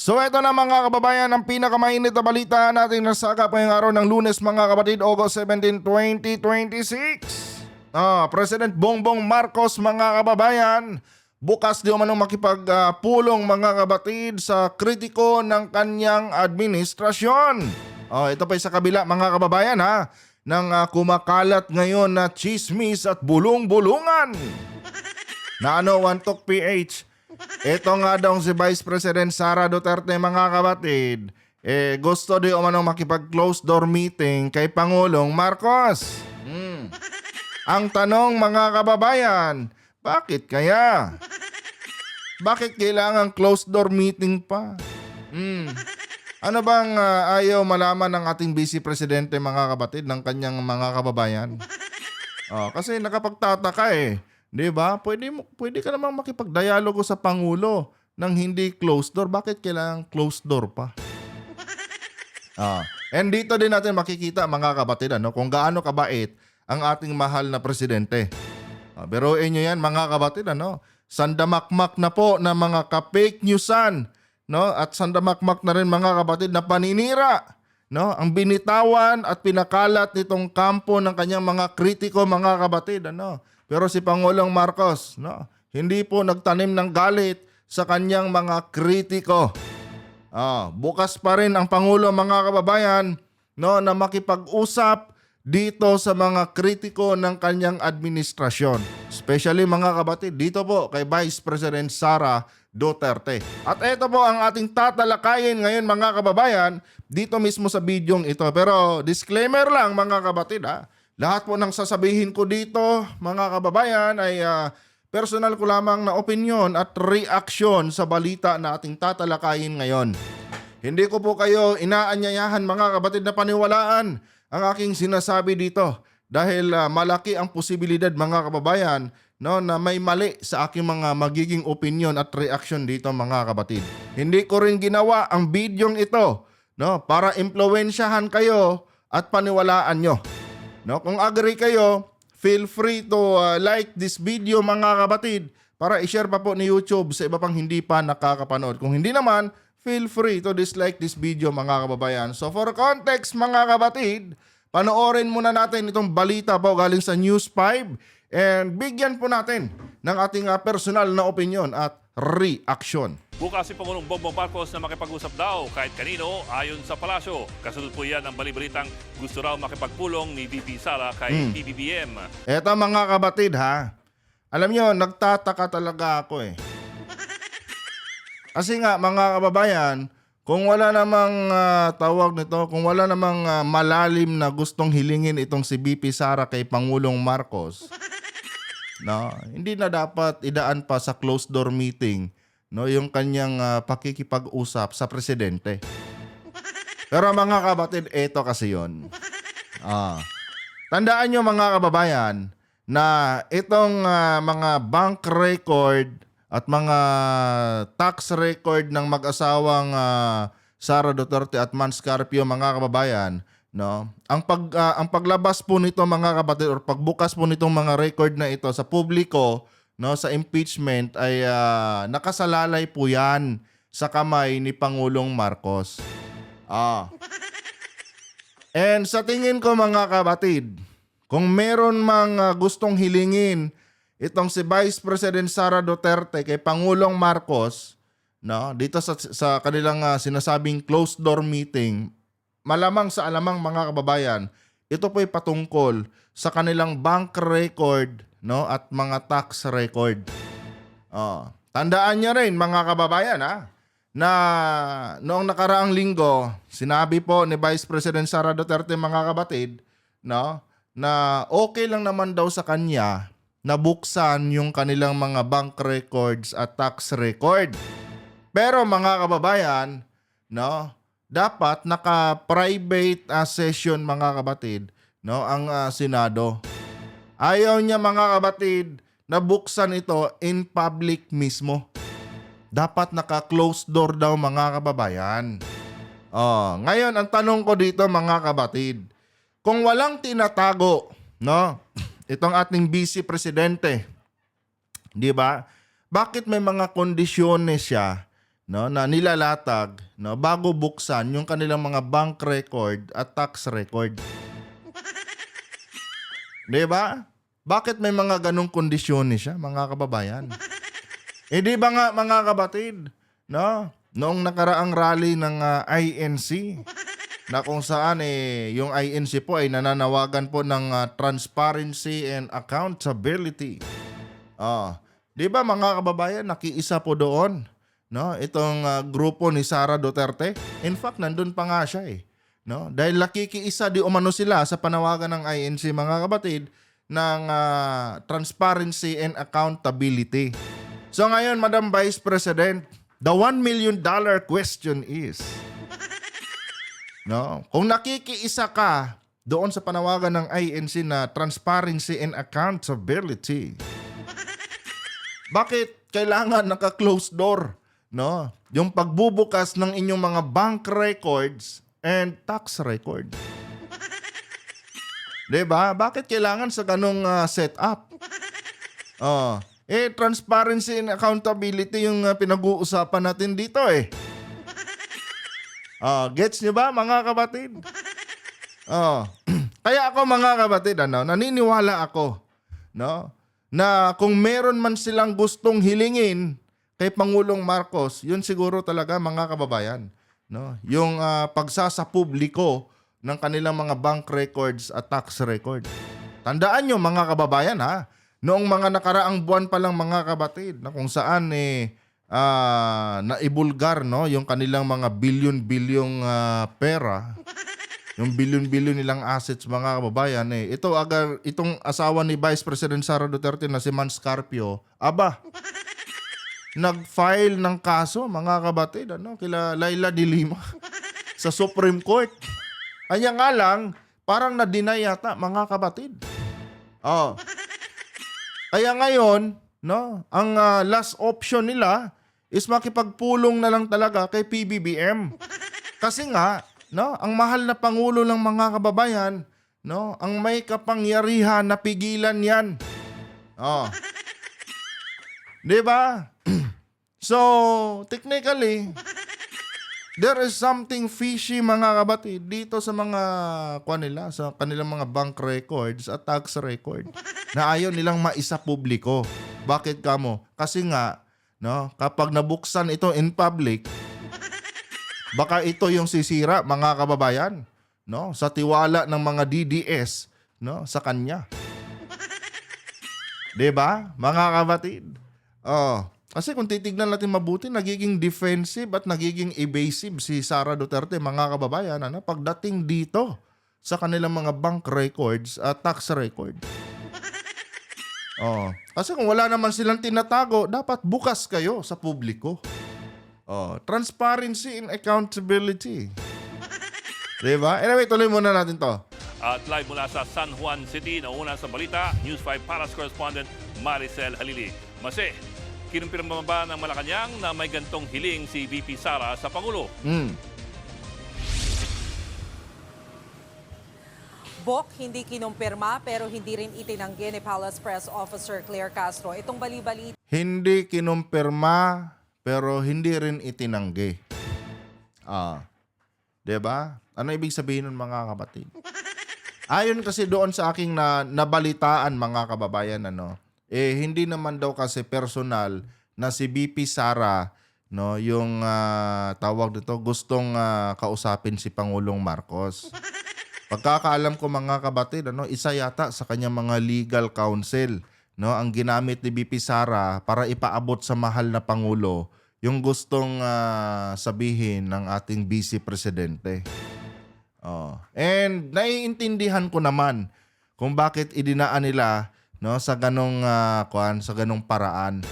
So ito na mga kababayan ang pinakamainit na balita natin na sagap ngayong araw ng Lunes mga kapatid, August 17, 2026. President Bongbong Marcos mga kababayan, bukas di umanong makipagpulong mga kapatid sa kritiko ng kanyang administrasyon. Ito pa sa kabila mga kababayan ng kumakalat ngayon na chismis at bulong-bulungan. Na One Talk PH. Ito nga daw si Vice President Sara Duterte mga kapatid, gusto di umanong makipag-close door meeting kay Pangulong Marcos. Ang tanong mga kababayan, bakit kaya? Bakit kailangan close door meeting pa? Ano bang ayaw malaman ng ating Vice Presidente mga kapatid ng kanyang mga kababayan? Kasi nakapagtataka di ba? Pwede ka namang makipag-dialogo sa Pangulo nang hindi closed door. Bakit kailangan closed door pa? And dito din natin makikita mga kapatid kung gaano kabait ang ating mahal na presidente. Biruin nyo yan mga kapatid sandamakmak na po na mga ka-fake newsan at sandamakmak na rin mga kapatid na paninira ang binitawan at pinakalat nitong kampo ng kanyang mga kritiko mga kapatid Pero si Pangulong Marcos, hindi po nagtanim ng galit sa kanyang mga kritiko. Bukas pa rin ang Pangulo mga kababayan na makipag-usap dito sa mga kritiko ng kanyang administrasyon. Especially mga kapatid, dito po kay Vice President Sara Duterte. At ito po ang ating tatalakayin ngayon mga kababayan dito mismo sa bidyong ito. Pero disclaimer lang mga kapatid lahat po ng sasabihin ko dito, mga kababayan, ay personal ko lamang na opinion at reaksyon sa balita na ating tatalakayin ngayon. Hindi ko po kayo inaanyayahan, mga kapatid, na paniwalaan ang aking sinasabi dito dahil malaki ang posibilidad, mga kababayan, na may mali sa aking mga magiging opinion at reaksyon dito, mga kapatid. Hindi ko rin ginawa ang bidyong ito para impluwensyahan kayo at paniwalaan nyo. Kung agree kayo, feel free to like this video mga kapatid para i-share pa po ni YouTube sa iba pang hindi pa nakakapanood. Kung hindi naman, feel free to dislike this video mga kababayan. So for context mga kapatid, panoorin muna natin itong balita po galing sa News 5 and bigyan po natin ng ating personal na opinion at reaction. Bukas si Pangulong Bongbong Marcos na makipag-usap daw kahit kanino ayon sa palasyo. Kasunod po yan ang balibalitang gusto raw makipagpulong ni VP Sara kay PBBM. Eto mga kapatid alam nyo, nagtataka talaga ako Kasi nga mga kababayan, kung wala namang tawag nito, kung wala namang malalim na gustong hilingin itong si VP Sara kay Pangulong Marcos, hindi na dapat idaan pa sa closed door meeting yung kanyang pakikipag-usap sa presidente. Pero mga kapatid, eto kasi yun. Tandaan nyo mga kababayan na itong mga bank record at mga tax record ng mag-asawang Sara Duterte at Mans Carpio mga kababayan, ang paglabas po nito mga kapatid or pagbukas po nitong mga record na ito sa publiko sa impeachment ay nakasalalay po yan sa kamay ni Pangulong Marcos. And sa tingin ko mga kapatid, kung meron mang gustong hilingin itong si Vice President Sara Duterte kay Pangulong Marcos dito sa kanilang sinasabing closed door meeting, malamang sa alamang mga kababayan, ito po'y patungkol sa kanilang bank record at mga tax record. Tandaan nyo rin mga kababayan na noong nakaraang linggo, sinabi po ni Vice President Sara Duterte mga kapatid na okay lang naman daw sa kanya na buksan yung kanilang mga bank records at tax record. Pero mga kababayan, dapat naka-private session mga kapatid ang Senado. Ayaw niya mga kapatid na buksan ito in public mismo. Dapat naka-closed door daw mga kababayan. Ngayon ang tanong ko dito mga kapatid, kung walang tinatago itong ating Vice Presidente, di ba? Bakit may mga kondisyones siya no, na nilalatag, no, bago buksan yung kanilang mga bank record at tax record. 'Di ba? Bakit may mga ganong kondisyones siya, mga kababayan? Di ba nga, mga kapatid, no? Noong nakaraang rally ng INC, na kung saan yung INC po ay nananawagan po ng transparency and accountability. 'Di ba, mga kababayan, nakiisa po doon, no? Itong grupo ni Sara Duterte. In fact, nandun pa nga siya no? Dahil nakikiisa di umano sila sa panawagan ng INC, mga kapatid, ng transparency and accountability. So ngayon, Madam Vice President, the $1 million question is, no, kung nakikiisa ka doon sa panawagan ng INC na transparency and accountability, bakit kailangan naka-closed door, no? Yung pagbubukas ng inyong mga bank records and tax record. 'Di ba? Bakit kailangan sa ganung setup? Transparency and accountability yung pinag-uusapan natin dito Gets nyo ba, mga kapatid? Kaya ako, mga kapatid, naniniwala ako, no, na kung meron man silang gustong hilingin kay Pangulong Marcos, yun siguro talaga, mga kababayan, no, yung pagsasapubliko ng kanilang mga bank records at tax record. Tandaan nyo, mga kababayan, noong mga nakaraang buwan pa lang, mga kapatid, na kung saan naibulgar, no, yung kanilang mga bilyon-bilyong pera, yung bilyon-bilyon nilang assets, mga kababayan, itong asawa ni Vice President Sara Duterte na si Man Scarpio, nag-file ng kaso, mga kapatid, kila Laila de Lima sa Supreme Court. Kanya nga lang, parang na-deny yata, mga kapatid. Kaya ngayon, no, ang last option nila is makipagpulong na lang talaga kay PBBM. Kasi nga, no, ang mahal na pangulo ng mga kababayan, no, ang may kapangyarihan na pigilan 'yan. 'Di ba? So, technically, there is something fishy, mga kapatid, dito sa mga sa kanilang mga bank records at tax record na ayaw nilang maisa publiko. Bakit kamo? Kasi nga, no, kapag nabuksan ito in public, baka ito yung sisira, mga kababayan, no, sa tiwala ng mga DDS, no, sa kanya. 'Di ba, mga kapatid? Kasi kung titignan natin mabuti, nagiging defensive at nagiging evasive si Sara Duterte, mga kababayan, pagdating dito sa kanilang mga bank records at tax record. Kasi kung wala naman silang tinatago, dapat bukas kayo sa publiko. Transparency and accountability. Diba? Anyway, tuloy muna natin to. At live mula sa San Juan City, nauna sa balita, News 5 Palace correspondent Maricel Halili. Mase, kinumpirma ba ng Malacanang na may gantong hiling si VP Sara sa Pangulo? Bok, hindi kinumpirma pero hindi rin itinanggi ni Palace Press Officer Claire Castro. Itong bali-bali. Hindi kinumpirma pero hindi rin itinanggi. Diba? Ano ibig sabihin nun, mga kapatid? Ayon kasi doon sa aking nabalitaan, mga kababayan, hindi naman daw kasi personal na si VP Sara, no, yung tawag dito, gustong kausapin si Pangulong Marcos. Pagkakaalam ko, mga kapatid, isa yata sa kanyang mga legal counsel, no, ang ginamit ni VP Sara para ipaabot sa mahal na Pangulo yung gustong sabihin ng ating Vice Presidente. And naiintindihan ko naman kung bakit idinaan nila, no, sa ganong sa ganong paraan.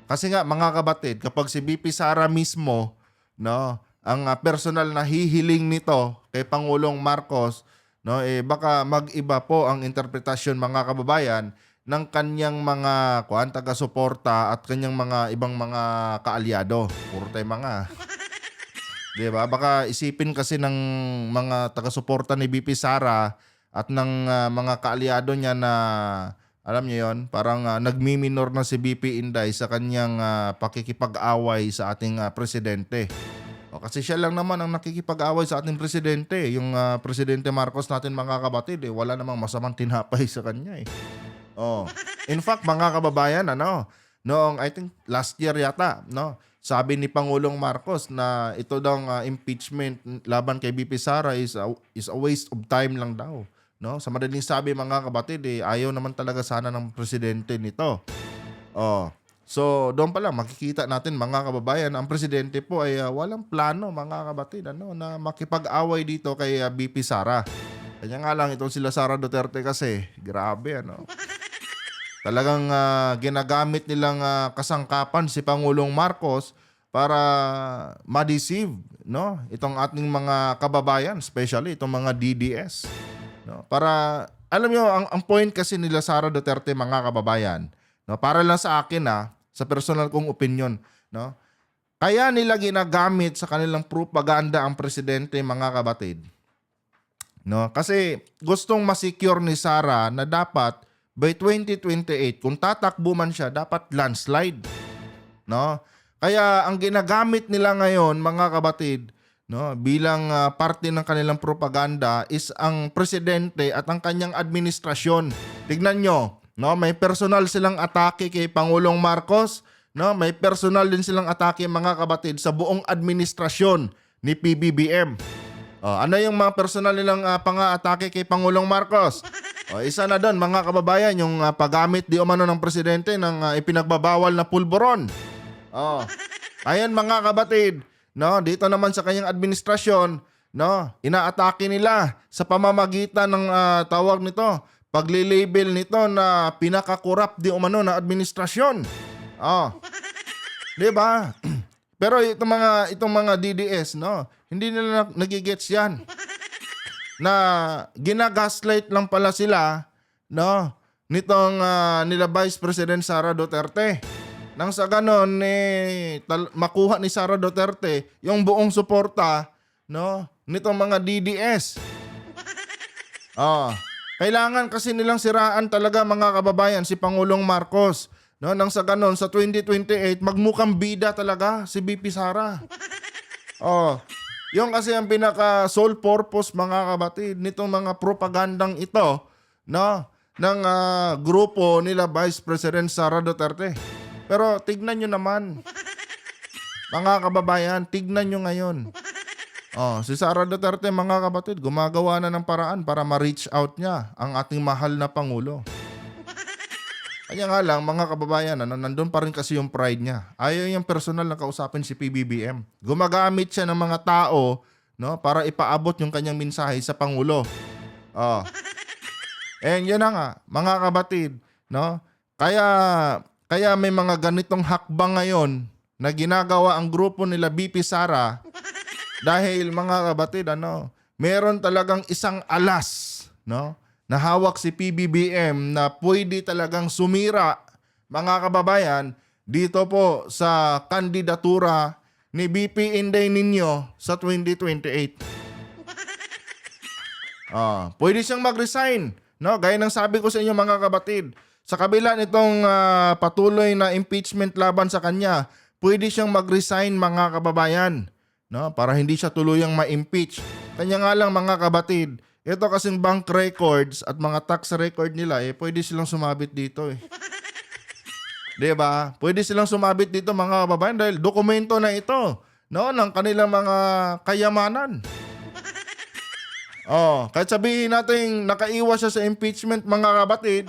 Kasi nga, mga kapatid, kapag si VP Sara mismo, no, ang personal na hihiling nito kay Pangulong Marcos, no, baka mag-iba po ang interpretasyon, mga kababayan, ng kanyang mga taga-suporta at kanyang mga ibang mga kaalyado. Puro tayo mga. 'Di ba? Baka isipin kasi ng mga taga-suporta ni VP Sara at ng mga kaalyado niya na Alam niyo 'yon, parang nagmi-minor na si BP Inday sa kanyang pakikipag-away sa ating presidente. Kasi siya lang naman ang nakikipag-away sa ating presidente. Yung Presidente Marcos natin, mga kapatid, wala namang masamang tinapay sa kanya eh. In fact, mga kababayan, noong I think last year yata, no, sabi ni Pangulong Marcos na ito daw impeachment laban kay BP Sara is a waste of time lang daw. No? Sa madaling sabi, mga kapatid, ayaw naman talaga sana ng presidente nito. So doon pa lang makikita natin, mga kababayan, ang presidente po ay walang plano, mga kapatid, na makipag-away dito kay BP Sara. Kanya nga lang itong sila Sara Duterte kasi, grabe Talagang ginagamit nilang kasangkapan si Pangulong Marcos para ma-deceive, no, itong ating mga kababayan, especially itong mga DDS. No? Para, alam nyo, ang point kasi nila Sara Duterte, mga kababayan, no, para lang sa akin sa personal kong opinion, no, kaya nila ginagamit sa kanilang propaganda ang presidente, mga kabatid. No? Kasi gustong ma-secure ni Sara na dapat by 2028, kung tatakbo man siya, dapat landslide. No? Kaya ang ginagamit nila ngayon, mga kabatid, no, bilang parte ng kanilang propaganda is ang presidente at ang kanyang administrasyon. Tignan nyo, no, may personal silang atake kay Pangulong Marcos, no, may personal din silang atake, mga kabatid, sa buong administrasyon ni PBBM. Ano yung mga personal nilang pang-atake kay Pangulong Marcos? Isa na doon, mga kababayan, yung paggamit di umano ng presidente ng ipinagbabawal na pulburon. Ayan, mga kabatid, no, dito naman sa kanyang administrasyon, no, inaatake nila sa pamamagitan ng tawag nito, pagli-label nito na pinaka-corrupt di umano na administrasyon. Di ba? Pero itong mga DDS, no, hindi nila nagigets yan. Na ginagaslight lang pala sila, no, nitong nila Vice President Sara Duterte. Nang sa ganon, makuha ni Sara Duterte yung buong suporta, no, nitong mga DDS. Kailangan kasi nilang siraan talaga, mga kababayan, si Pangulong Marcos. No, nang sa ganon, sa 2028, magmukhang bida talaga si BP Sara. Yung kasi ang pinaka sole purpose, mga kabatid, nitong mga propagandang ito, no, ng grupo nila Vice President Sara Duterte. Pero tignan nyo naman, mga kababayan, tignan nyo ngayon. Si Sara Duterte, mga kabatid, gumagawa na ng paraan para ma-reach out niya ang ating mahal na Pangulo. Kanya nga lang, mga kababayan, nandun pa rin kasi yung pride niya. Ayaw yung personal na kausapin si PBBM. Gumagamit siya ng mga tao, no, para ipaabot yung kanyang mensahe sa Pangulo. And yun na nga, mga kabatid, no? Kaya may mga ganitong hakbang ngayon na ginagawa ang grupo nila BP Sara dahil, mga kabatid, meron talagang isang alas, no, na hawak si PBBM na pwede talagang sumira, mga kababayan, dito po sa kandidatura ni BP Inday Nino sa 2028. Pwede siyang mag-resign, no? Gaya ng sabi ko sa inyo, mga kabatid, sa kabila nitong patuloy na impeachment laban sa kanya, pwede siyang mag-resign, mga kababayan, no? Para hindi siya tuluyang ma-impeach. Kanya nga lang, mga kabatid, ito kasing bank records at mga tax record nila, pwede silang sumabit dito. Diba? Pwede silang sumabit dito, mga kababayan, dahil dokumento na ito, no, ng kanilang mga kayamanan. Kahit sabihin natin nakaiwas siya sa impeachment, mga kabatid,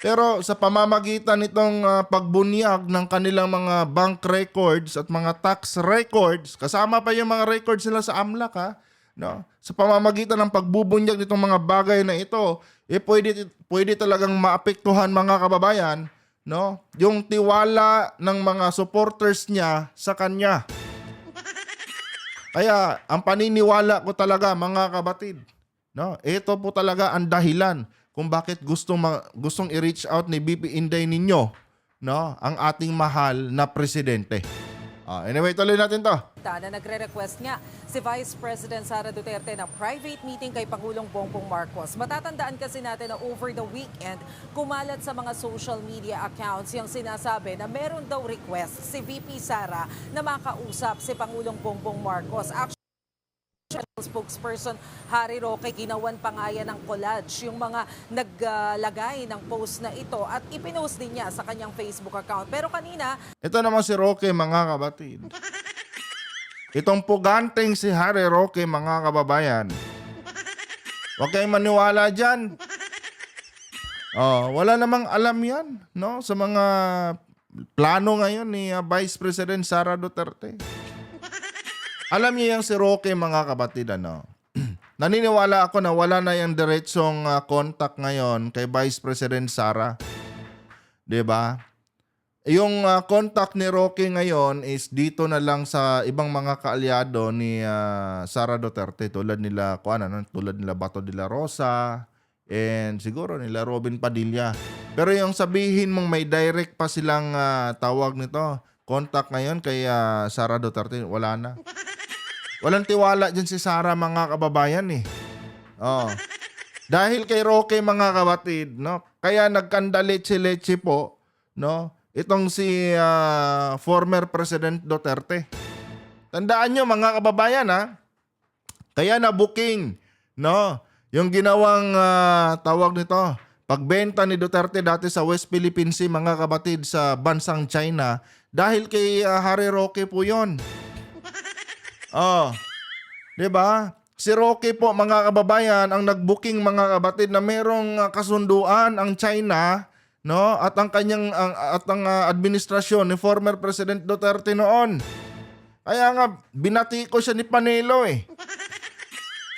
pero sa pamamagitan nitong pagbunyag ng kanilang mga bank records at mga tax records, kasama pa yung mga records nila sa AMLAC, no? Sa pamamagitan ng pagbubunyag nitong mga bagay na ito, pwede talagang maapektuhan, mga kababayan, no, yung tiwala ng mga supporters niya sa kanya. Kaya ang paniniwala ko talaga, mga kabatid, no, ito po talaga ang dahilan kung bakit gustong i-reach out ni BP Inday Nino, no, ang ating mahal na presidente. Anyway, tuloy natin to. Na nagre-request nga si Vice President Sara Duterte ng private meeting kay Pangulong Bongbong Marcos. Matatandaan kasi natin na over the weekend, kumalat sa mga social media accounts yung sinasabi na meron daw request si VP Sara na makausap si Pangulong Bongbong Marcos. Actually, spokesperson Harry Roque, ginawan pa nga yan ng collage yung mga naglagay ng post na ito at ipinost din niya sa kanyang Facebook account. Pero kanina, Ito naman si Roque, mga kabatid. Itong puganteng si Harry Roque, mga kababayan. Huwag kayong maniwala dyan. Wala namang alam yan, no? Sa mga plano ngayon ni Vice President Sara Duterte. Alam niyo yung si Roque, mga kabatid, ano? Naniniwala ako na wala na yung diretsong contact ngayon kay Vice President Sara. 'Di ba? Yung contact ni Roque ngayon is dito na lang sa ibang mga kaalyado ni Sara Duterte, tulad nila Bato de la Rosa and siguro nila Robin Padilla. Pero yung sabihin mong may direct pa silang tawag nito, contact ngayon kay Sara Duterte, wala na. Walang tiwala dyan si Sara, mga kababayan eh. Dahil kay Roque, mga kabatid, no? Kaya nagkandaleche-leche po, no? Itong si former President Duterte. Tandaan nyo, mga kababayan, ha? Kaya na booking, no? Yung ginawang tawag nito, pagbenta ni Duterte dati sa West Philippine Sea, mga kabatid, sa bansang China, dahil kay Harry Roque po yon. 'Di ba? Si Roque po, mga kababayan, ang nag-booking, mga kabatid, na merong kasunduan ang China, no? At ang kanyang administrasyon ni former President Duterte noon. Kaya nga binati ko siya ni Panelo eh.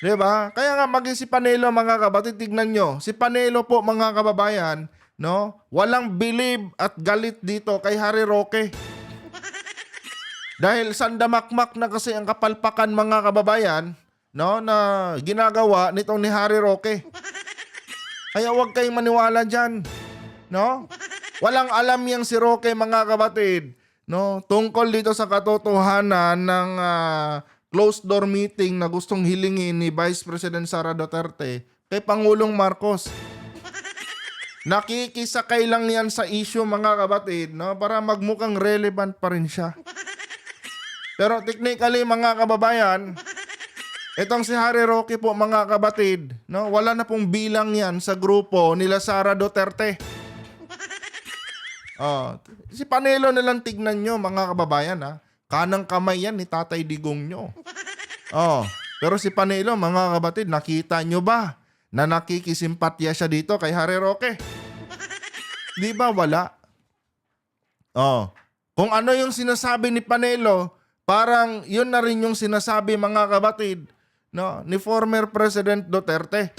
'Di ba? Kaya nga maging si Panelo, mga kabatid, tignan nyo. Si Panelo po, mga kababayan, no? Walang believe at galit dito kay Harry Roque. Dahil sandamakmak na kasi ang kapalpakan, mga kababayan, no, na ginagawa nitong ni Harry Roque. Kaya huwag kayong maniwala dyan, no? Walang alam yang si Roque, mga kabatid, no, tungkol dito sa katotohanan ng closed door meeting na gustong hilingin ni Vice President Sara Duterte kay Pangulong Marcos. Nakikisakay lang yan sa issue, mga kabatid, no, para magmukhang relevant pa rin siya. Pero technically, mga kababayan, itong si Harry Roque po, mga kabatid, no, wala na pong bilang yan sa grupo nila Sara Duterte. Si Panelo nilang tignan nyo, mga kababayan, ha? Kanang kamay yan ni Tatay Digong nyo. Pero si Panelo, mga kabatid, nakita nyo ba na nakikisimpatya siya dito kay Harry Roque? Di ba wala? Kung ano yung sinasabi ni Panelo, parang yun na rin yung sinasabi, mga kabatid, no, ni former President Duterte.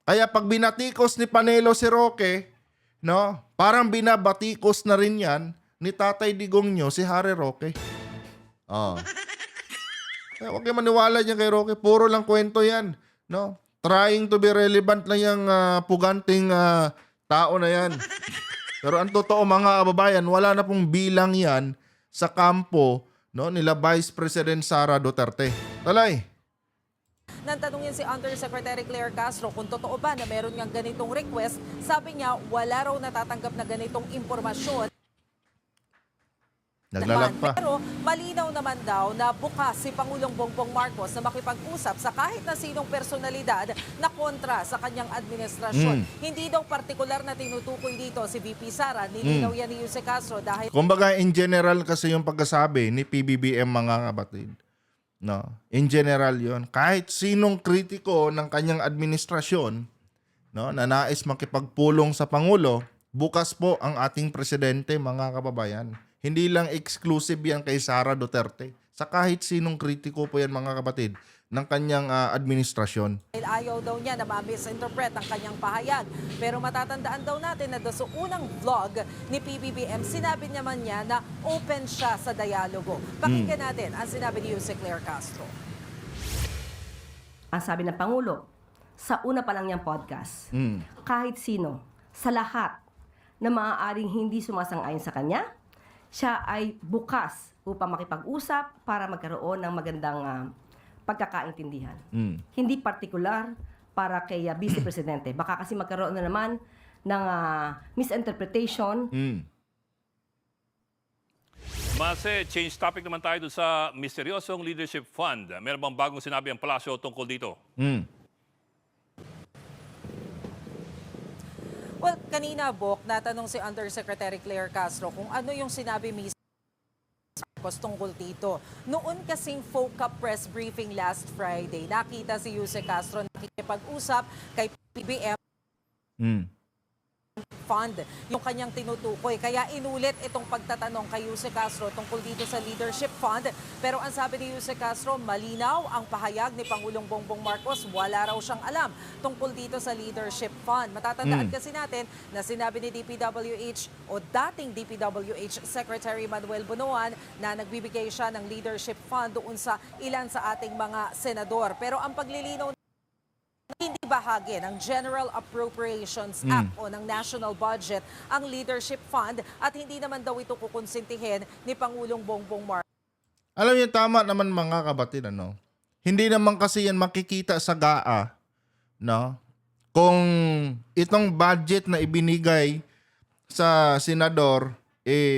Kaya pag binatikos ni Panelo si Roque, no, parang binabatikos na rin yan ni Tatay Digong nyo, si Harry Roque. Kaya huwag kayo maniwala dyan kay Roque. Puro lang kwento yan, no? Trying to be relevant lang yung puganting tao na yan. Pero ang totoo, mga kababayan, wala na pong bilang yan sa kampo, no, nila Vice President Sara Duterte. Talay. Nantanungin si Undersecretary Claire Castro kung totoo ba na meron ngang ganitong request. Sabi niya, wala raw natatanggap na ganitong impormasyon. Naglalag pa. Pero malinaw naman daw na bukas si Pangulong Bongbong Marcos na makipag-usap sa kahit na sinong personalidad na kontra sa kanyang administrasyon. Hindi daw partikular na tinutukoy dito si VP Sara. Nilinaw yan ni Jose Castro dahil... Kumbaga, in general kasi yung pagkasabi ni PBBM, mga kabatid. No? In general yon. Kahit sinong kritiko ng kanyang administrasyon, no, na nais makipagpulong sa Pangulo, bukas po ang ating presidente, mga kababayan. Hindi lang exclusive yan kay Sara Duterte. Sa kahit sinong kritiko po yan, mga kapatid, ng kanyang administrasyon. Ayaw daw niya na ma-misinterpret ang kanyang pahayag. Pero matatandaan daw natin na sa unang vlog ni PBBM, sinabi naman niya na open siya sa dialogo. Pakinggan natin ang sinabi ni Jose Claire Castro. Ang sabi ng Pangulo, sa una pa lang niyang podcast, kahit sino, sa lahat na maaaring hindi sumasang-ayon sa kanya, siya ay bukas upang makipag-usap para magkaroon ng magandang pagkakaintindihan. Hindi partikular para kay Vice Presidente. Baka kasi magkaroon na naman ng misinterpretation. Mase, change topic naman tayo dun sa misteryosong leadership fund. Meron bang bagong sinabi ang palasyo tungkol dito? Well, kanina, Bok, natanong si Undersecretary Claire Castro kung ano yung sinabi mismo Marcos tungkol dito. Noon kasing FOCA press briefing last Friday, nakita si Jose Castro nakikipag-usap kay PBM Fund, yung kanyang tinutukoy. Kaya inulit itong pagtatanong kay Jose Castro tungkol dito sa Leadership Fund. Pero ang sabi ni Jose Castro, malinaw ang pahayag ni Pangulong Bongbong Marcos. Wala raw siyang alam tungkol dito sa Leadership Fund. Matatandaan kasi natin na sinabi ni DPWH o dating DPWH Secretary Manuel Bunuan na nagbibigay siya ng Leadership Fund doon sa ilan sa ating mga senador. Pero ang paglilinaw hindi bahagi ng General Appropriations Act o ng National Budget ang Leadership Fund at hindi naman daw ito kukonsintihin ni Pangulong Bongbong Marcos. Alam niyo, tama naman mga kabatid, ano? Hindi naman kasi yan makikita sa GAA, no? Kung itong budget na ibinigay sa senador,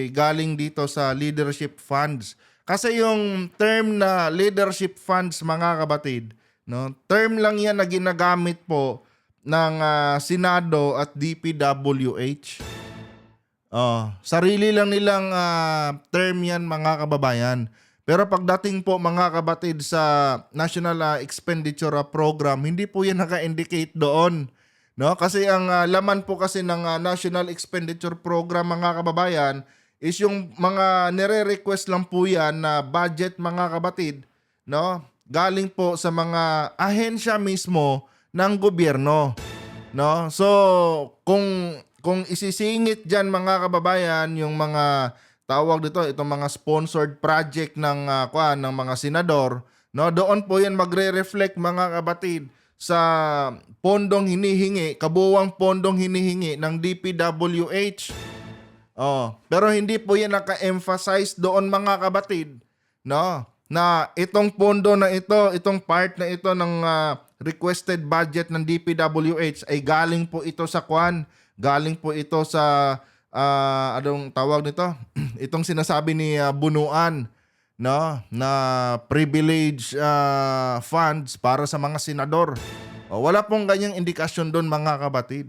galing dito sa leadership funds. Kasi yung term na leadership funds, mga kabatid, no? Term lang yan na ginagamit po ng Senado at DPWH. Sarili lang nilang term yan, mga kababayan. Pero pagdating po, mga kabatid, sa National Expenditure Program, hindi po yan naka-indicate doon. No? Kasi ang laman po kasi ng National Expenditure Program, mga kababayan, is yung mga nire-request lang po yan na budget, mga kabatid, no? Galing po sa mga ahensya mismo ng gobyerno, no? So, kung isisingit diyan, mga kababayan, yung mga tawag dito, itong mga sponsored project ng ng mga senador, no? Doon po 'yan magre-reflect, mga kabatid, sa pondong hinihingi, kabuuang pondong hinihingi ng DPWH. Pero hindi po 'yan naka-emphasize doon, mga kabatid, no? Na itong pondo na ito, itong part na ito ng requested budget ng DPWH ay galing po ito sa galing po ito sa anong tawag nito? Itong sinasabi ni Bunuan, no, na privilege funds para sa mga senador. Wala pong ganyang indikasyon doon, mga kabatid.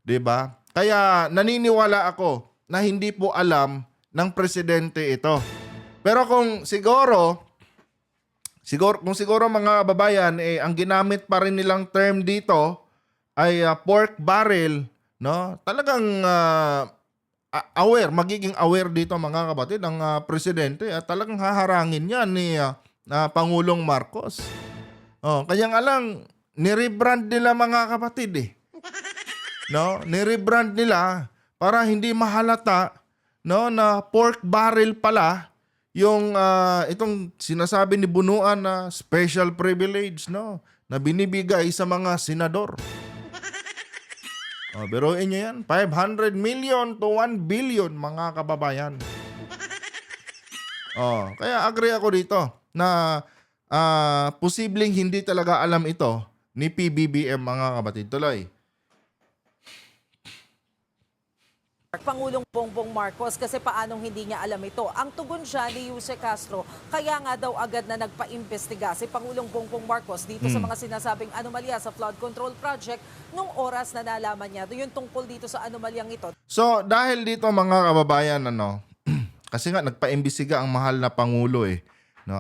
'Di ba? Kaya naniniwala ako na hindi po alam ng presidente ito. Pero kung siguro mga kababayan, ang ginamit pa rin nilang term dito ay pork barrel, no? Talagang magiging aware dito, mga kabatid, ang presidente at talagang haharangin yan ni Pangulong Marcos. Kaya nga lang, nirebrand nila, mga kapatid, no? Nirebrand nila para hindi mahalata, no, na pork barrel pala yung itong sinasabi ni Bunuan na special privilege, no, na binibigay sa mga senador. Biruin nyo yan, 500 million to 1 billion, mga kababayan. Kaya agree ako dito na posibleng hindi talaga alam ito ni PBBM, mga kabatid. Tuloy. Pangulong Bongbong Marcos, kasi paanong hindi niya alam ito. Ang tugon siya ni Jose Castro, kaya nga daw agad na nagpa-imbestiga si Pangulong Bongbong Marcos dito sa mga sinasabing anomalya sa flood control project nung oras na nalaman niya yung tungkol dito sa anomalyang ito. So, dahil dito, mga kababayan, kasi nga nagpa-imbestiga ang mahal na Pangulo, no,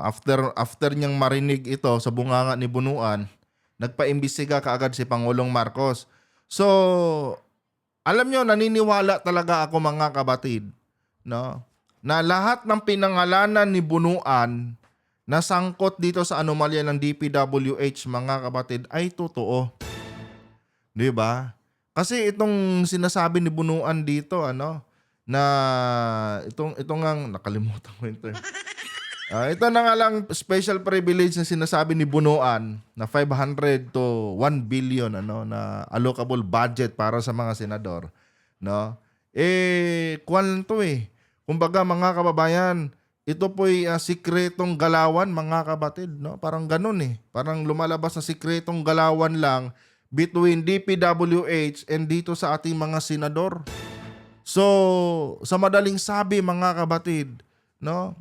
after niyang marinig ito sa bunganga ni Bunuan, nagpa-imbestiga kaagad si Pangulong Marcos. So, alam nyo, naniniwala talaga ako, mga kabatid, no, na lahat ng pinangalanan ni Bunuan na sangkot dito sa anomalya ng DPWH, mga kabatid, ay totoo. 'Di ba? Kasi itong sinasabi ni Bunuan dito, na itong ang nakalimutan ko yung term. Ito na nga lang special privilege na sinasabi ni Bunuan na 500 to 1 billion na allocable budget para sa mga senador, no? Kwan to Kumbaga mga kababayan, ito po'y sikretong galawan mga kabatid, no? Parang ganun eh. Parang lumalabas na sikretong galawan lang between DPWH and dito sa ating mga senador. So, sa madaling sabi mga kabatid, no?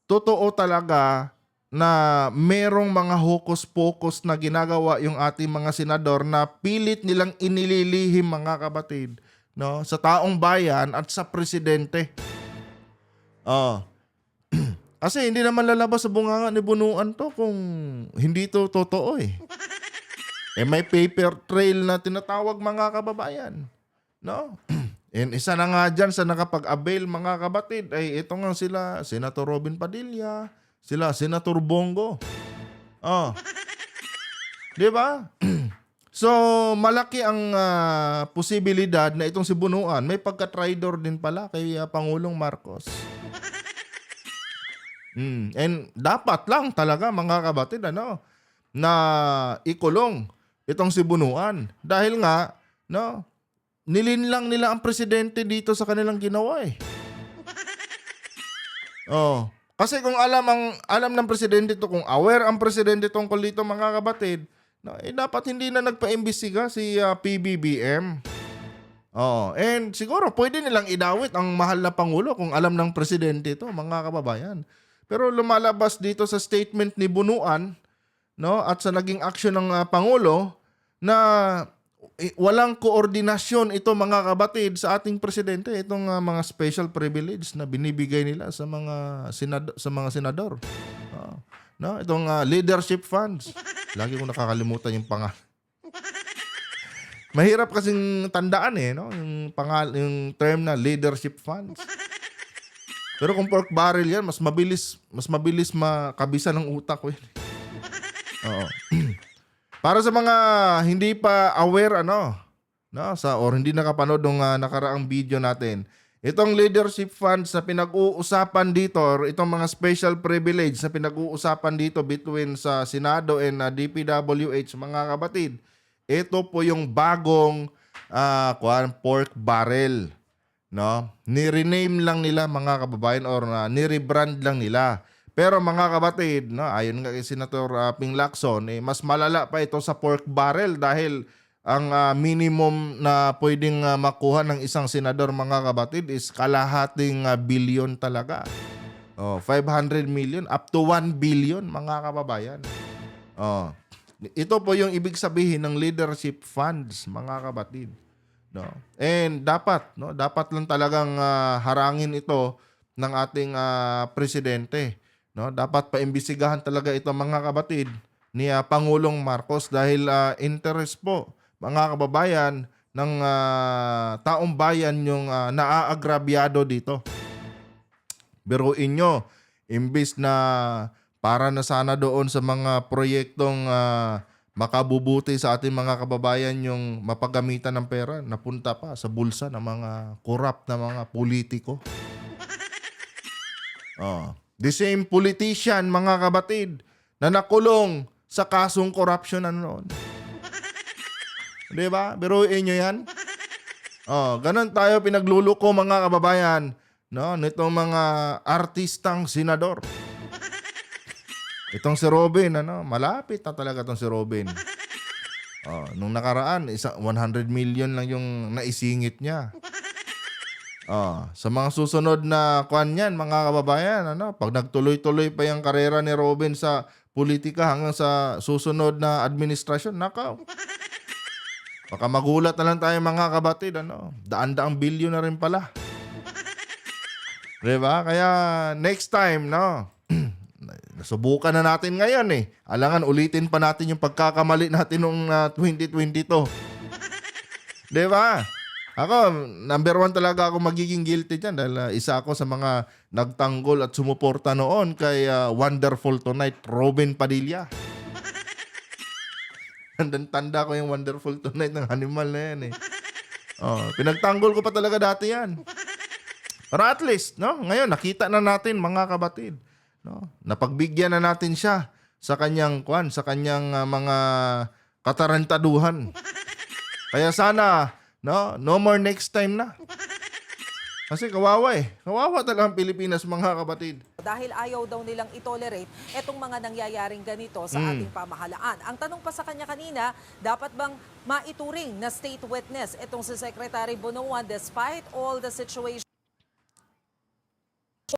Totoo talaga na merong mga hokus-pokus na ginagawa yung ating mga senador na pilit nilang inililihim mga kabatid, no? Sa taong bayan at sa presidente. Kasi hindi naman lalabas sa bunganga ni Bunuan to kung hindi to totoo eh. May paper trail na tinatawag mga kababayan. No? And isa na nga dyan sa nakapag-avail mga kabatid ay ito nga sila, Senator Robin Padilla, sila Senator Bongo. Di ba? So, malaki ang posibilidad na itong si Bunuan may pagka-traidor din pala kay Pangulong Marcos. And dapat lang talaga mga kabatid na ikulong itong si Bunuan dahil nga nilinlang nila ang presidente dito sa kanilang ginawa eh. Kasi kung alam ng presidente to, kung aware ang presidente tungkol dito mga kabatid, dapat hindi na nagpa-imbestiga si PBBM. And siguro pwede nilang idawit ang mahal na Pangulo kung alam ng presidente to mga kababayan. Pero lumalabas dito sa statement ni Bunuan, at sa naging aksyon ng Pangulo na walang koordinasyon ito mga kabatid sa ating presidente, itong mga special privilege na binibigay nila sa mga senador. Itong leadership funds. Lagi kong nakakalimutan yung pangalan. Mahirap kasing tandaan yung term na leadership funds. Pero kung pork barrel yan, mas mabilis makabisa ng utak ko yun. Para sa mga hindi pa aware or hindi nakapanood ng nakaraang video natin, itong leadership funds na pinag-uusapan dito or itong mga special privilege na pinag-uusapan dito between sa Senado and DPWH mga kabatid, ito po yung bagong pork barrel. Ni-rename lang nila mga kababayan or ni-rebrand lang nila. Pero mga kabatid, ayon nga kay Senator Ping Lacson, mas malala pa ito sa pork barrel dahil ang minimum na pwedeng makuha ng isang senador mga kabatid is kalahating bilyon talaga. 500 million up to 1 billion mga kababayan. Ito po yung ibig sabihin ng leadership funds mga kabatid. And dapat lang talagang harangin ito ng ating presidente. Dapat paimbisigahan talaga ito mga kabatid ni Pangulong Marcos dahil interest po mga kababayan ng taong bayan yung naaagrabyado dito. Biruin nyo, imbis na para na sana doon sa mga proyektong makabubuti sa ating mga kababayan yung mapagamitan ng pera, napunta pa sa bulsa ng mga corrupt na mga politiko. The same politician, mga kabatid, na nakulong sa kasong corruption noon. Diba? Biruin nyo yan. Ganun tayo pinagluluko mga kababayan nitong mga artistang senador. Itong si Robin, malapit na talaga itong si Robin. Nung nakaraan, 100 million lang yung naisingit niya. Sa mga susunod na kuan yan, mga kababayan, pag nagtuloy-tuloy pa yung karera ni Robin sa politika hanggang sa susunod na administrasyon, nakaw. Baka magulat na lang tayo mga kabatid, daan-daang bilyon na rin pala. Diba? Kaya next time, nasubukan na natin ngayon eh. Alangan ulitin pa natin yung pagkakamali natin noong 2022. Diba? Ako, number 1 talaga ako magiging guilty dyan dahil isa ako sa mga nagtanggol at sumuporta noon kay Wonderful Tonight, Robin Padilla. Tanda ko yung Wonderful Tonight ng animal na yan eh. Pinagtanggol ko pa talaga dati yan. Pero at least, ngayon nakita na natin mga kabatid. Napagbigyan na natin siya sa kanyang mga katarantaduhan. Kaya sana no more next time na. Kasi kawawa eh. Kawawa talaga ang Pilipinas, mga kapatid. Dahil ayaw daw nilang itolerate itong mga nangyayaring ganito sa ating pamahalaan. Ang tanong pa sa kanya kanina, dapat bang maituring na state witness itong si Secretary Bunuan despite all the situation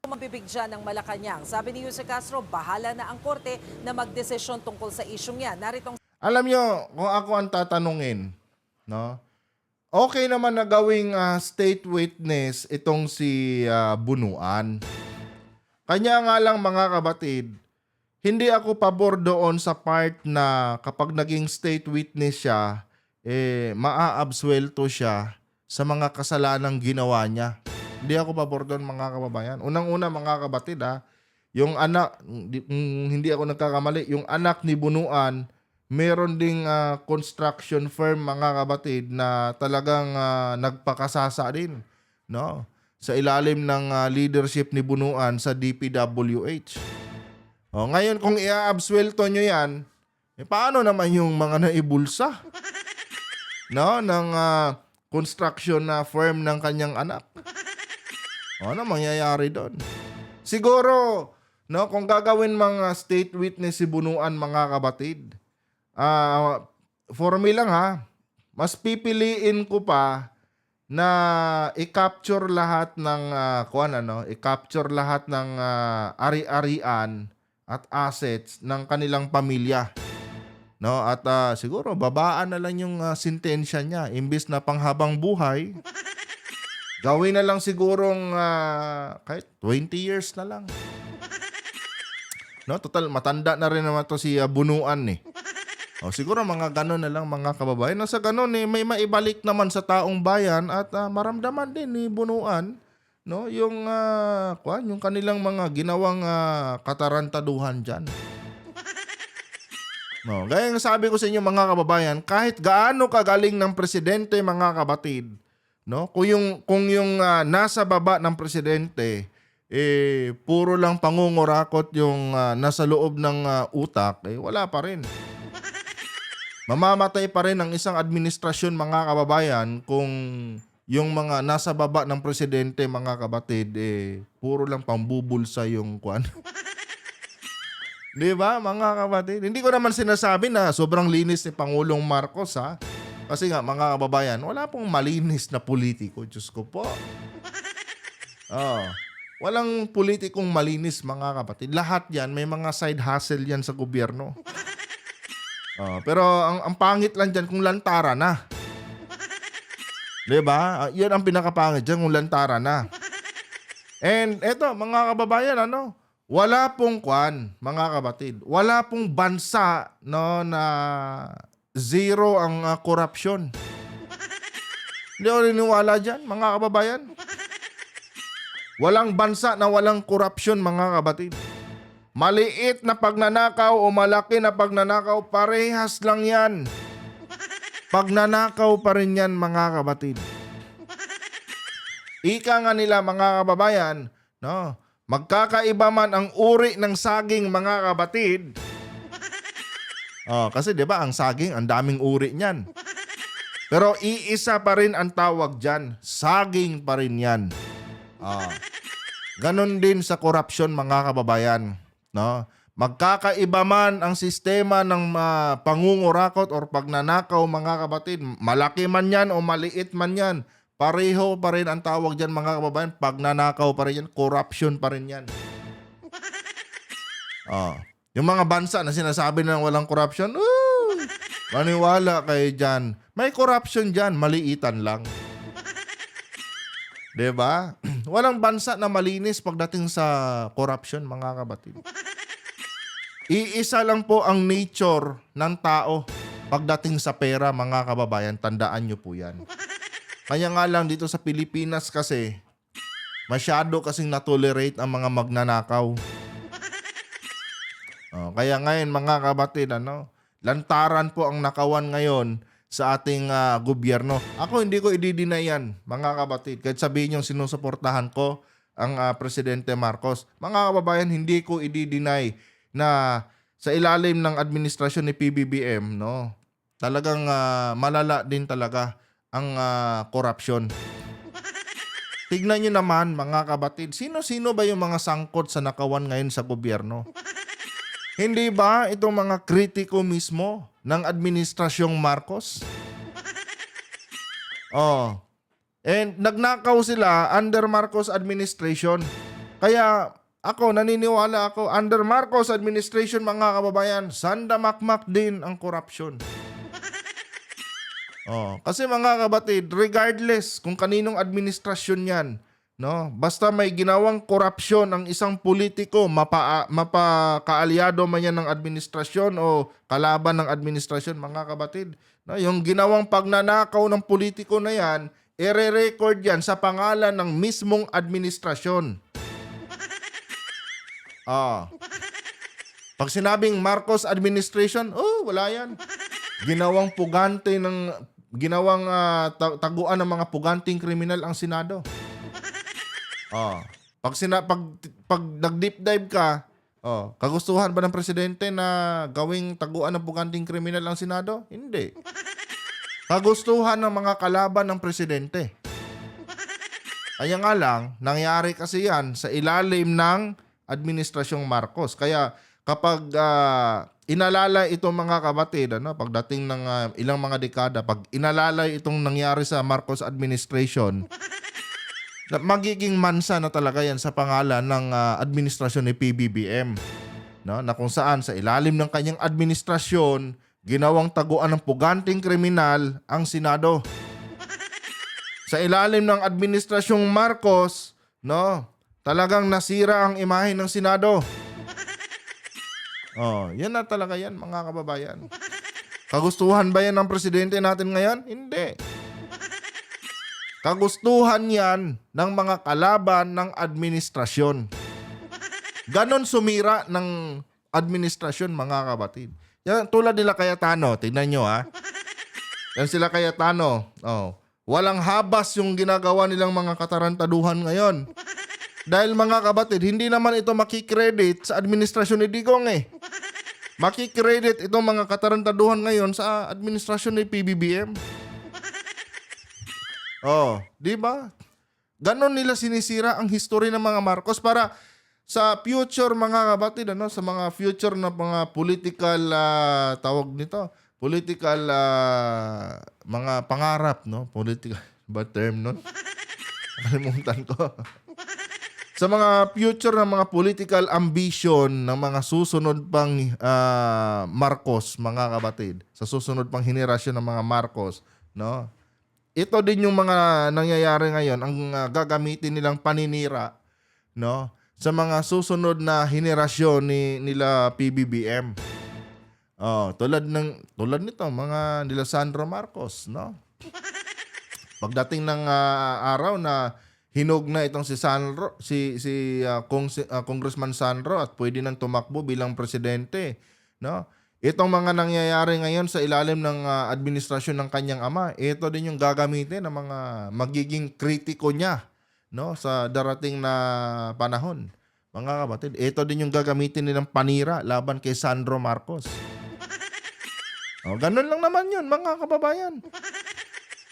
mabibigyan ng Malacanang? Sabi ni Jose Castro, bahala na ang korte na magdesisyon tungkol sa isyong yan. Naritong Alam nyo, kung ako ang tatanungin, no? Okay naman na gawing state witness itong si Bunuan. Kanya nga lang, mga kapatid, hindi ako pabor doon sa part na kapag naging state witness siya, maa-absuelto siya sa mga kasalanang ginawa niya. Hindi ako pabor doon, mga kababayan. Unang-una, mga kapatid, yung anak, hindi ako nagkakamali, yung anak ni Bunuan, meron ding construction firm, mga kapatid, na talagang nagpakasasa din, no? Sa ilalim ng leadership ni Bunuan sa DPWH. Ngayon, kung i-absuelto nyo yan, paano naman yung mga naibulsa, no, ng construction na firm ng kanyang anak? Ano mangyayari doon? Siguro, no, kung gagawin mga state witness si Bunuan, mga kapatid, for me lang mas pipiliin ko pa na i-capture lahat ng i-capture lahat ng ari-arian at assets ng kanilang pamilya. No, at siguro babaan na lang yung sentensya niya, imbis na panghabang buhay. Gawin na lang sigurong kahit 20 years na lang. No, total matanda na rin naman to si Bunuan eh. Siguro mga ganon na lang, mga kababayan. Sa ganon may maibalik naman sa taong bayan at maramdaman din ni Bunuan, no, yung yung kanilang mga ginawang katarantaduhan diyan. No, gaya ng sabi ko sa inyo, mga kababayan, kahit gaano kagaling ng presidente, mga kapatid, no, kung yung nasa baba ng presidente puro lang pangungurakot yung nasa loob ng utak, wala pa rin. Mamamatay pa rin ang isang administrasyon, mga kababayan, kung yung mga nasa baba ng presidente, mga kapatid, puro lang pambubulsa yung kwan. Di ba, mga kapatid? Hindi ko naman sinasabi na sobrang linis ni Pangulong Marcos, Kasi nga, mga kababayan, wala pong malinis na politiko. Diyos ko po. Walang politikong malinis, mga kapatid. Lahat yan, may mga side hustle yan sa gobyerno. Pero ang pangit lang dyan kung lantara na. Diba? Yan ang pinakapangit dyan kung lantara na. And eto, mga kababayan, wala pong mga kapatid, wala pong bansa, no, na zero ang korupsyon. Hindi ako niniwala dyan, mga kababayan. Walang bansa na walang korupsyon, mga kapatid. Maliit na pagnanakaw o malaki na pagnanakaw, parehas lang yan. Pagnanakaw pa rin yan, mga kapatid. Ika nga nila, mga kababayan, no, magkakaiba man ang uri ng saging, mga kapatid. Kasi 'di ba, ang saging, ang daming uri niyan. Pero iisa pa rin ang tawag diyan, saging pa rin 'yan. Ganon din sa korupsyon, mga kababayan, no? Magkakaiba man ang sistema ng pangungurakot or pagnanakaw, mga kapatid, malaki man 'yan o maliit man 'yan, pareho pa rin ang tawag diyan, mga kababayan, pagnanakaw pa rin 'yan, corruption pa rin 'yan. Yung mga bansa na sinasabi na walang corruption, maniwala kayo dyan. May corruption dyan, maliitan lang. Diba? Walang bansa na malinis pagdating sa corruption, mga kapatid. Iisa lang po ang nature ng tao pagdating sa pera, mga kababayan. Tandaan nyo po yan. Kaya nga lang dito sa Pilipinas kasi, masyado kasing natolerate ang mga magnanakaw. Kaya ngayon, mga kapatid, lantaran po ang nakawan ngayon sa ating gobyerno. Ako hindi ko i-deny yan, mga kapatid. Kahit sabihin nyo sinusuportahan ko ang Presidente Marcos. Mga kababayan, hindi ko i-deny na sa ilalim ng administrasyon ni PBBM, no, talagang malala din talaga ang korupsyon. tignan nyo naman mga kabatid, sino-sino ba yung mga sangkot sa nakawan ngayon sa gobyerno? Hindi ba itong mga kritiko mismo ng administrasyong Marcos? Oh. And nagnakaw sila under Marcos administration. Kaya ako, naniniwala ako, under Marcos administration, mga kababayan, sandamakmak din ang korupsyon. Oh, kasi mga kabatid, regardless kung kaninong administrasyon yan, no, basta may ginawang korupsyon ang isang politiko, mapakaalyado man yan ng administrasyon o kalaban ng administrasyon, mga kabatid, no, yung ginawang pagnanakaw ng politiko na yan, ire-record yan sa pangalan ng mismong administrasyon. Pag sinabing Marcos administration, wala yan. Ginawang pugante ng taguan ng mga puganting kriminal ang Senado. Pag nag-deep dive ka, kagustuhan ba ng presidente na gawing taguan ng puganting kriminal ang Senado? Hindi. Kagustuhan ng mga kalaban ng presidente. Kaya nga lang, nangyari kasi yan sa ilalim ng administrasyong Marcos. Kaya kapag inalalay itong mga kabatid, pagdating ng ilang mga dekada, pag inalalay itong nangyari sa Marcos administration, magiging mansa na talaga yan sa pangalan ng administrasyon ni PBBM. No? Na kung saan sa ilalim ng kanyang administrasyon, ginawang taguan ng puganting kriminal ang Senado. Sa ilalim ng administrasyong Marcos, no, talagang nasira ang imahe ng Senado. Yan na talaga yan, mga kababayan. Kagustuhan ba yan ng presidente natin ngayon? Hindi. Kagustuhan yan ng mga kalaban ng administrasyon. Ganon sumira ng administrasyon, mga kabatid. Yan, tulad nila Cayetano, tignan nyo ha. Yan sila Cayetano. Walang habas yung ginagawa nilang mga katarantaduhan ngayon. Dahil mga kabatid, hindi naman ito makikredit sa administrasyon ni Digong Makikredit itong mga katarantaduhan ngayon sa administrasyon ni PBBM. Di ba? Ganon nila sinisira ang history ng mga Marcos para sa future, mga kabatid, sa mga future na mga political tawag nito, political mga pangarap, no? Political ba term nun? Kalimutan ko. Sa mga future na mga political ambition ng mga susunod pang Marcos, mga kabatid, sa susunod pang henerasyon ng mga Marcos, no? Ito din yung mga nangyayari ngayon, ang gagamitin nilang paninira, no, sa mga susunod na henerasyon nila PBBM. Tulad nito, mga nila Sandro Marcos, no? Pagdating ng araw na hinog na itong Congressman Sandro at pwede nang tumakbo bilang presidente, no? Itong mga nangyayari ngayon sa ilalim ng administrasyon ng kanyang ama, ito din yung gagamitin ng mga magiging kritiko niya, no, sa darating na panahon. Mga kapatid, ito din yung gagamitin nilang panira laban kay Sandro Marcos. Ganun lang naman yun, mga kababayan.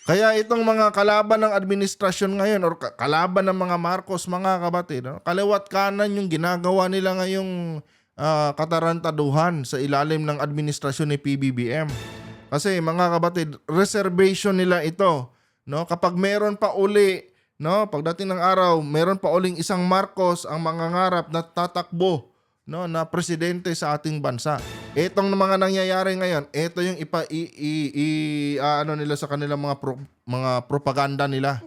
Kaya itong mga kalaban ng administrasyon ngayon or kalaban ng mga Marcos, mga kapatid, kaliwat kanan yung ginagawa nila ngayong katarantaduhan sa ilalim ng administrasyon ni PBBM. Kasi mga kapatid, reservation nila ito, no? Kapag meron pa uli, no, pagdating ng araw, meron pa uling isang Marcos ang mangangarap na tatakbo, no, na presidente sa ating bansa. Itong mga nangyayari ngayon, ito yung nila sa kanilang mga propaganda nila.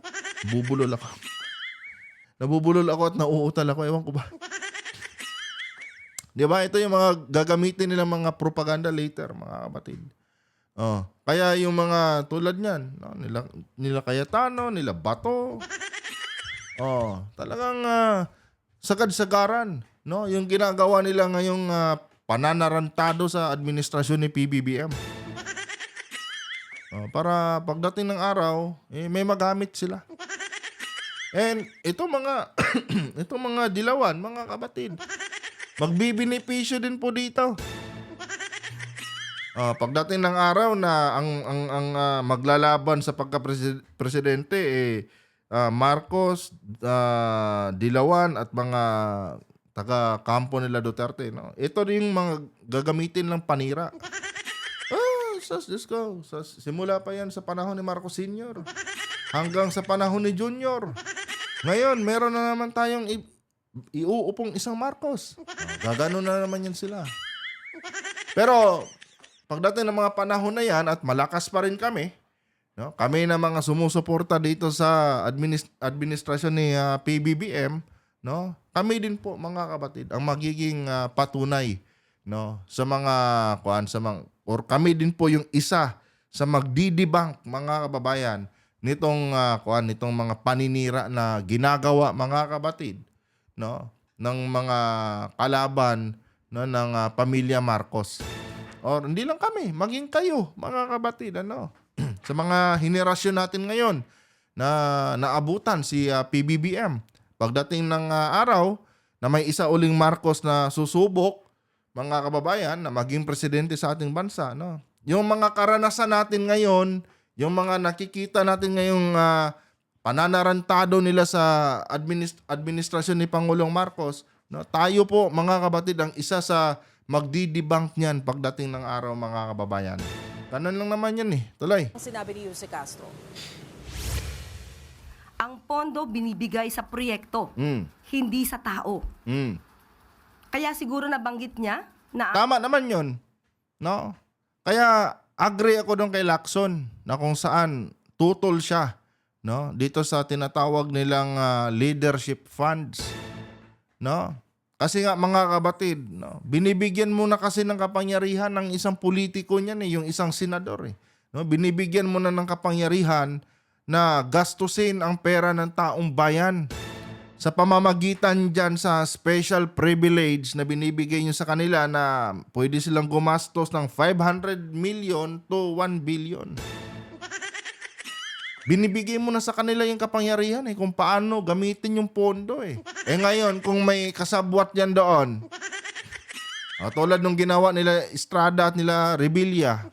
Nabubulol ako at nauutal ako, ewan ko ba. Di ba? Ito yung mga gagamitin nilang mga propaganda later, mga kapatid. Kaya yung mga tulad niyan, no, nila Cayetano, nila Bato, talagang sagad-sagaran, no, yung ginagawa nila ngayong pananarantado sa administrasyon ni PBBM. Para pagdating ng araw, may magamit sila. And itong mga dilawan, mga kapatid, magbibinipisyo din po dito. Pagdating ng araw na ang maglalaban sa pagka-presidente Marcos, Dilawan at mga taga-kampo nila Duterte, no? Ito rin yung mga gagamitin ng panira. Diyos ko. Simula pa yan sa panahon ni Marcos Sr. hanggang sa panahon ni Junior. Ngayon, meron na naman tayong iuupong isang Marcos. Gagano na naman yan sila. Pero, pagdating ng mga panahon na yan at malakas pa rin kami, no? Kami na mga sumusuporta dito sa administrasyon ni PBBM, no? Kami din po mga kapatid ang magiging patunay, no, sa mga or kami din po yung isa sa magdidibang mga kababayan nitong nitong mga paninira na ginagawa mga kapatid, no, ng mga kalaban, no, ng pamilya Marcos. Or hindi lang kami, maging kayo mga kapatid, ano, sa mga henerasyon natin ngayon na naabutan si PBBM. Pagdating ng araw na may isa uling Marcos na susubok, mga kababayan, na maging presidente sa ating bansa, no? Yung mga karanasan natin ngayon, yung mga nakikita natin ngayong pananarantado nila sa administrasyon ni Pangulong Marcos, no? Tayo po mga kapatid ang isa sa magdidebunk niyan pagdating ng araw mga kababayan. Ganun lang naman yan eh. Tuloy. Sinabi ni Yuse Castro. Ang pondo binibigay sa proyekto, hindi sa tao. Kaya siguro nabanggit niya na Tama naman yun. No? Kaya agree ako doon kay Lacson na kung saan tutol siya, no, dito sa tinatawag nilang leadership funds. No? Kasi nga mga kabatid, no, binibigyan mo na kasi ng kapangyarihan ng isang politiko niyan yung isang senador. No? Binibigyan mo na ng kapangyarihan na gastusin ang pera ng taong bayan sa pamamagitan dyan sa special privilege na binibigay nyo sa kanila na pwede silang gumastos ng 500 million to 1 billion. Binibigay mo na sa kanila yung kapangyarihan kung paano gamitin yung pondo ngayon, kung may kasabwat yan doon, tulad nung ginawa nila Estrada at nila Revilla,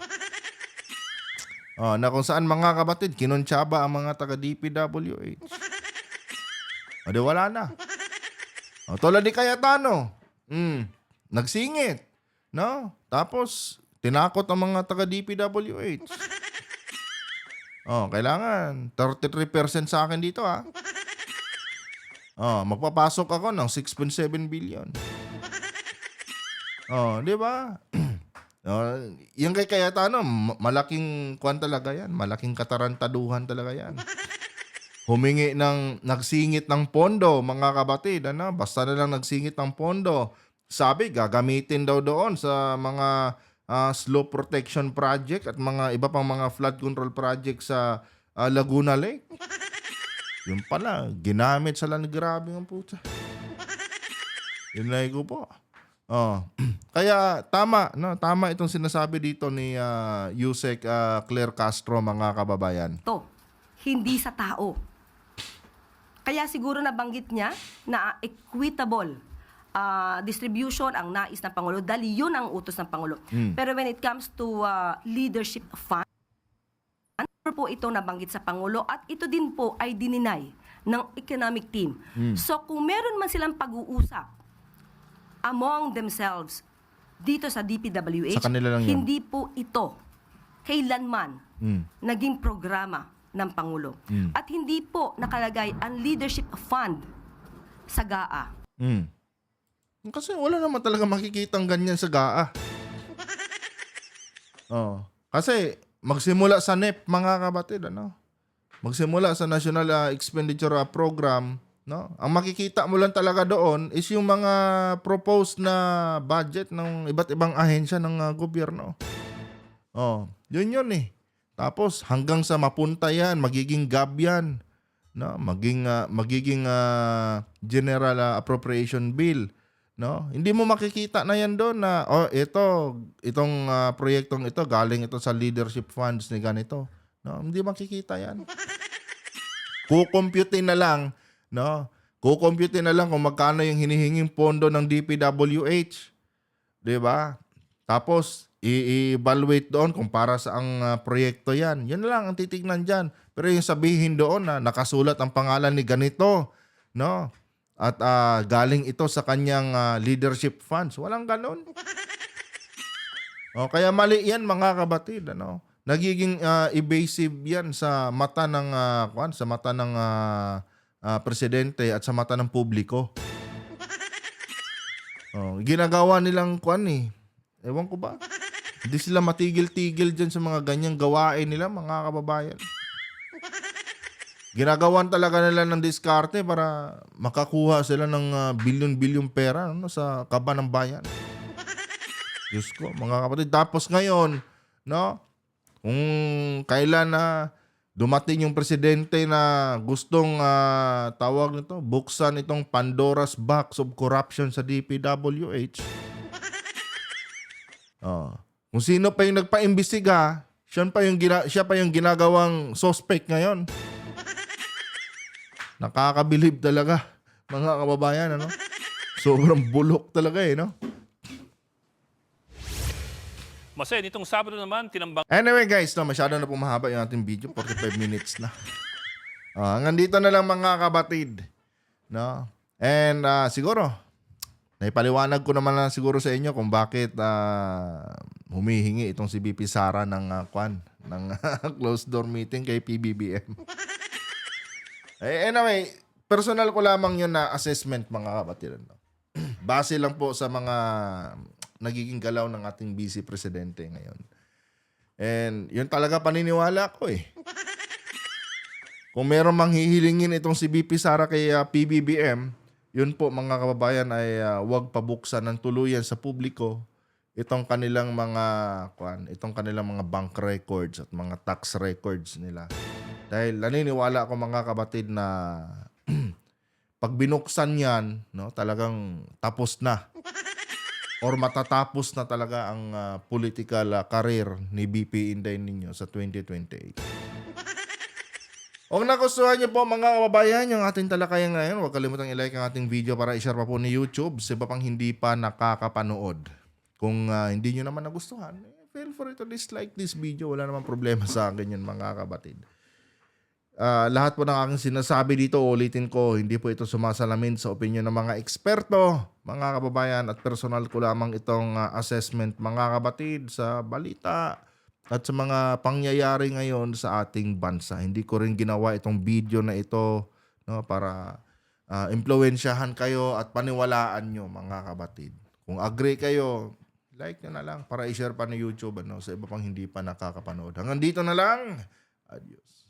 na kung saan mga kabatid, kinontsaba ang mga taga-DPWH. Di wala na. Tulad ni Cayetano, nagsingit, no? Tapos, tinakot ang mga taga-DPWH. Kailangan 33% sa akin dito, magpapasok ako ng 6.7 billion. Di ba? Yung kay Cayetano, malaking kwan talaga yan. Malaking katarantaduhan talaga yan. Humingi nagsingit ng pondo, mga kabatid, ano? Basta na lang nagsingit ng pondo. Sabi, gagamitin daw doon sa mga slope protection project at mga iba pang mga flood control project sa Laguna Lake. Yun pala, ginamit sa land grabbing ang puta. Yun lang ko po. Kaya tama, no? Tama itong sinasabi dito ni Yusek Claire Castro, mga kababayan. hindi sa tao. Kaya siguro nabanggit niya na equitable distribution ang nais ng Pangulo dahil yun ang utos ng Pangulo. Pero when it comes to leadership fund, ano po ito nabanggit sa Pangulo at ito din po ay dininay ng economic team. So kung meron man silang pag-uusap among themselves dito sa DPWH, sa kanila lang yun. hindi po ito kailanman naging programa ng Pangulo. At hindi po nakalagay ang leadership fund sa GAA. Kasi wala naman talaga makikitang ganyan sa GAA. Kasi magsimula sa NEP, mga kabatid, ano? Magsimula sa National Expenditure Program, no? Ang makikita mo lang talaga doon is yung mga proposed na budget ng iba't ibang ahensya ng gobyerno. Yun eh. Tapos hanggang sa mapunta yan, magiging GAB yan, no? Magiging General Appropriation Bill, no? Hindi mo makikita na yan doon na itong proyektong ito galing ito sa leadership funds ni ganito, no? Hindi makikita yan. Kukomputin na lang, no? Kukomputin na lang kung magkano yung hinihinging pondo ng DPWH, 'di ba? Tapos, i-evaluate doon kung para sa ang proyekto yan. Yan lang ang titignan dyan. Pero yung sabihin doon na nakasulat ang pangalan ni ganito, no? At galing ito sa kanyang leadership funds. Walang ganun. O, kaya mali yan mga kabatid. Ano? Nagiging evasive yan sa mata ng, presidente at sa mata ng publiko. Oh, ginagawa nilang ewan ko ba? Hindi sila matigil-tigil dyan sa mga ganyang gawain nila, mga kababayan. Ginagawan talaga nila ng diskarte para makakuha sila ng bilyon-bilyong pera sa kaba ng bayan. Diyos ko, mga kapatid. Tapos ngayon, no? Kung kailan na dumating yung presidente na gustong tawag nito, buksan itong Pandora's box of corruption sa DPWH. Kung sino pa yung nagpa-imbestiga, siya pa yung ginagawang suspect ngayon. Nakakabilib talaga, mga kababayan, ano? Sobrang bulok talaga no? Mase, nitong Sabado naman, tinambang Anyway guys, masyado na po mahaba yung ating video, 45 minutes na. Hanggang dito na lang mga kabatid. No? And siguro, naipaliwanag ko naman na siguro sa inyo kung bakit humihingi itong si BP Sara ng closed door meeting kay PBBM. Anyway, personal ko lamang yun na assessment mga kapatid. No? Base lang po sa mga nagiging galaw ng ating vice presidente ngayon. And yun talaga paniniwala ko Kung meron manghihilingin itong si BP Sara kay PBBM, yun po mga kababayan ay wag pabuksan ng tuluyan sa publiko itong kanilang mga bank records at mga tax records nila. Dahil naniniwala ako mga kabatid na pag binuksan yan, no, talagang tapos na. Or matatapos na talaga ang political career ni BP Inday Niño sa 2028. Kung nagustuhan niyo po mga kababayan yung ating talakayan ngayon, huwag kalimutang i-like ang ating video para i-share pa po ni YouTube sa iba pang hindi pa nakakapanood. Kung hindi nyo naman nagustuhan, feel free to dislike this video. Wala namang problema sa akin yun mga kabatid. Lahat po ng aking sinasabi dito, ulitin ko, hindi po ito sumasalamin sa opinion ng mga eksperto, mga kababayan, at personal ko lamang itong assessment, mga kabatid, sa balita at sa mga pangyayari ngayon sa ating bansa. Hindi ko rin ginawa itong video na ito para impluwensyahan kayo at paniwalaan nyo, mga kabatid. Kung agree kayo, like nyo na lang para i-share pa ni YouTube sa iba pang hindi pa nakakapanood. Hanggang dito na lang. Adios.